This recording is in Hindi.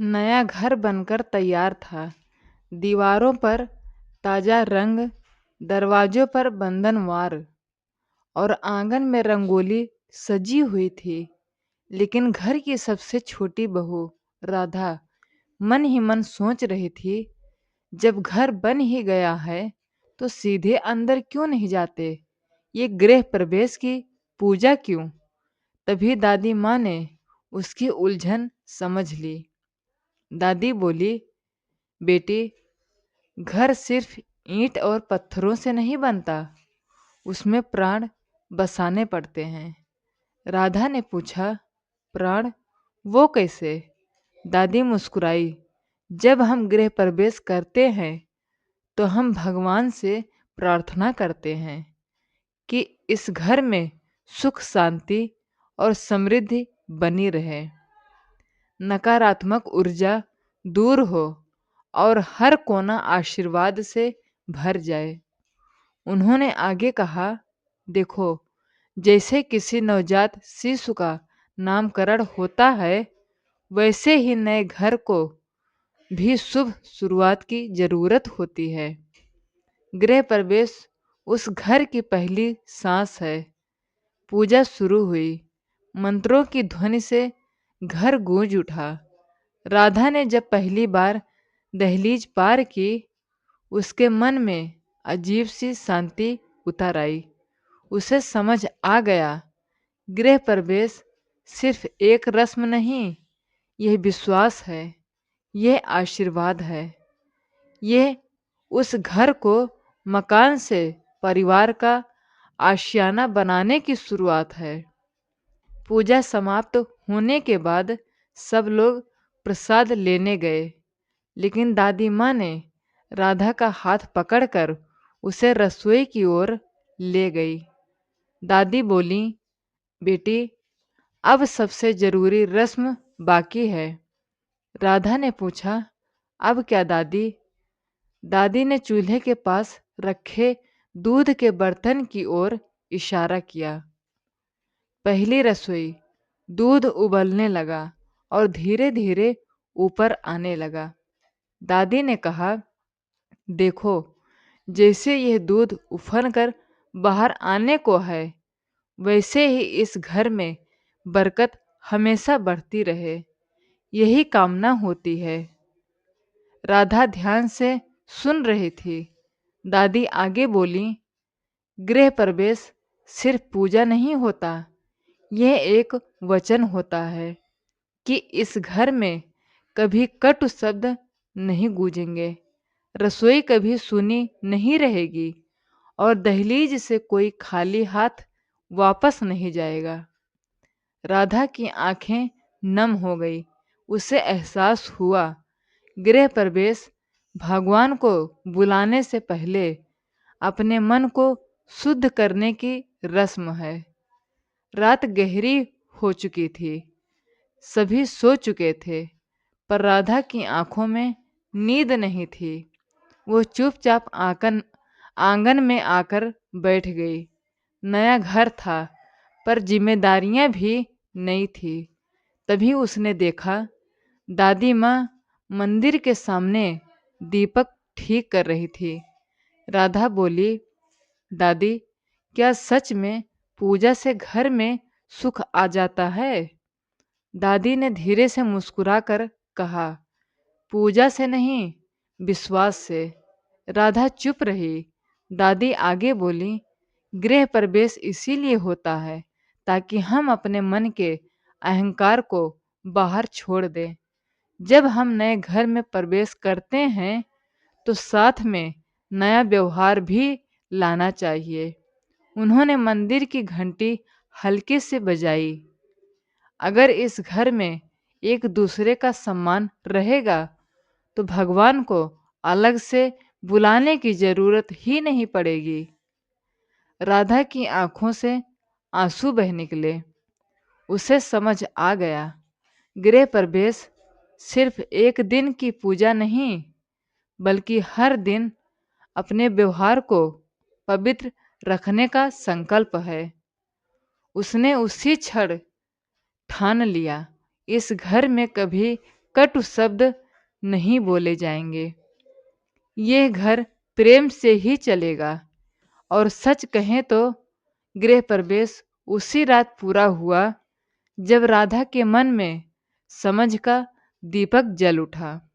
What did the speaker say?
नया घर बनकर तैयार था। दीवारों पर ताजा रंग, दरवाजों पर बंधनवार और आंगन में रंगोली सजी हुई थी। लेकिन घर की सबसे छोटी बहू राधा मन ही मन सोच रही थी, जब घर बन ही गया है तो सीधे अंदर क्यों नहीं जाते? ये गृह प्रवेश की पूजा क्यों? तभी दादी माँ ने उसकी उलझन समझ ली। दादी बोली, बेटी, घर सिर्फ ईंट और पत्थरों से नहीं बनता, उसमें प्राण बसाने पड़ते हैं। राधा ने पूछा, प्राण? वो कैसे? दादी मुस्कुराई। जब हम गृह प्रवेश करते हैं तो हम भगवान से प्रार्थना करते हैं कि इस घर में सुख, शांति और समृद्धि बनी रहे, नकारात्मक ऊर्जा दूर हो और हर कोना आशीर्वाद से भर जाए। उन्होंने आगे कहा, देखो, जैसे किसी नवजात शिशु का नामकरण होता है, वैसे ही नए घर को भी शुभ शुरुआत की जरूरत होती है। गृह प्रवेश उस घर की पहली सांस है। पूजा शुरू हुई। मंत्रों की ध्वनि से घर गूंज उठा। राधा ने जब पहली बार दहलीज पार की, उसके मन में अजीब सी शांति उतर आई। उसे समझ आ गया, गृह प्रवेश सिर्फ एक रस्म नहीं, यह विश्वास है, यह आशीर्वाद है, यह उस घर को मकान से परिवार का आशियाना बनाने की शुरुआत है। पूजा समाप्त होने के बाद सब लोग प्रसाद लेने गए, लेकिन दादी माँ ने राधा का हाथ पकड़कर उसे रसोई की ओर ले गई। दादी बोली, बेटी, अब सबसे जरूरी रस्म बाकी है। राधा ने पूछा, अब क्या दादी? दादी ने चूल्हे के पास रखे दूध के बर्तन की ओर इशारा किया। पहली रसोई। दूध उबलने लगा और धीरे धीरे ऊपर आने लगा। दादी ने कहा, देखो, जैसे यह दूध उफन कर बाहर आने को है, वैसे ही इस घर में बरकत हमेशा बढ़ती रहे, यही कामना होती है। राधा ध्यान से सुन रही थी। दादी आगे बोली, गृह प्रवेश सिर्फ पूजा नहीं होता, यह एक वचन होता है कि इस घर में कभी कटु शब्द नहीं गूंजेंगे, रसोई कभी सूनी नहीं रहेगी और दहलीज से कोई खाली हाथ वापस नहीं जाएगा। राधा की आंखें नम हो गई। उसे एहसास हुआ, गृह प्रवेश भगवान को बुलाने से पहले अपने मन को शुद्ध करने की रस्म है। रात गहरी हो चुकी थी। सभी सो चुके थे, पर राधा की आंखों में नींद नहीं थी। वो चुपचाप आंगन में आकर बैठ गई। नया घर था, पर जिम्मेदारियां भी नई थी। तभी उसने देखा, दादी माँ मंदिर के सामने दीपक ठीक कर रही थी। राधा बोली, दादी, क्या सच में पूजा से घर में सुख आ जाता है? दादी ने धीरे से मुस्कुराकर कहा, पूजा से नहीं, विश्वास से। राधा चुप रही। दादी आगे बोली, गृह प्रवेश इसीलिए होता है ताकि हम अपने मन के अहंकार को बाहर छोड़ दें। जब हम नए घर में प्रवेश करते हैं तो साथ में नया व्यवहार भी लाना चाहिए। उन्होंने मंदिर की घंटी हल्के से बजाई। अगर इस घर में एक दूसरे का सम्मान रहेगा तो भगवान को अलग से बुलाने की जरूरत ही नहीं पड़ेगी। राधा की आंखों से आंसू बह निकले। उसे समझ आ गया, गृह प्रवेश सिर्फ एक दिन की पूजा नहीं, बल्कि हर दिन अपने व्यवहार को पवित्र रखने का संकल्प है। उसने उसी क्षण ठान लिया, इस घर में कभी कटु शब्द नहीं बोले जाएंगे। ये घर प्रेम से ही चलेगा। और सच कहें तो गृह प्रवेश उसी रात पूरा हुआ जब राधा के मन में समझ का दीपक जल उठा।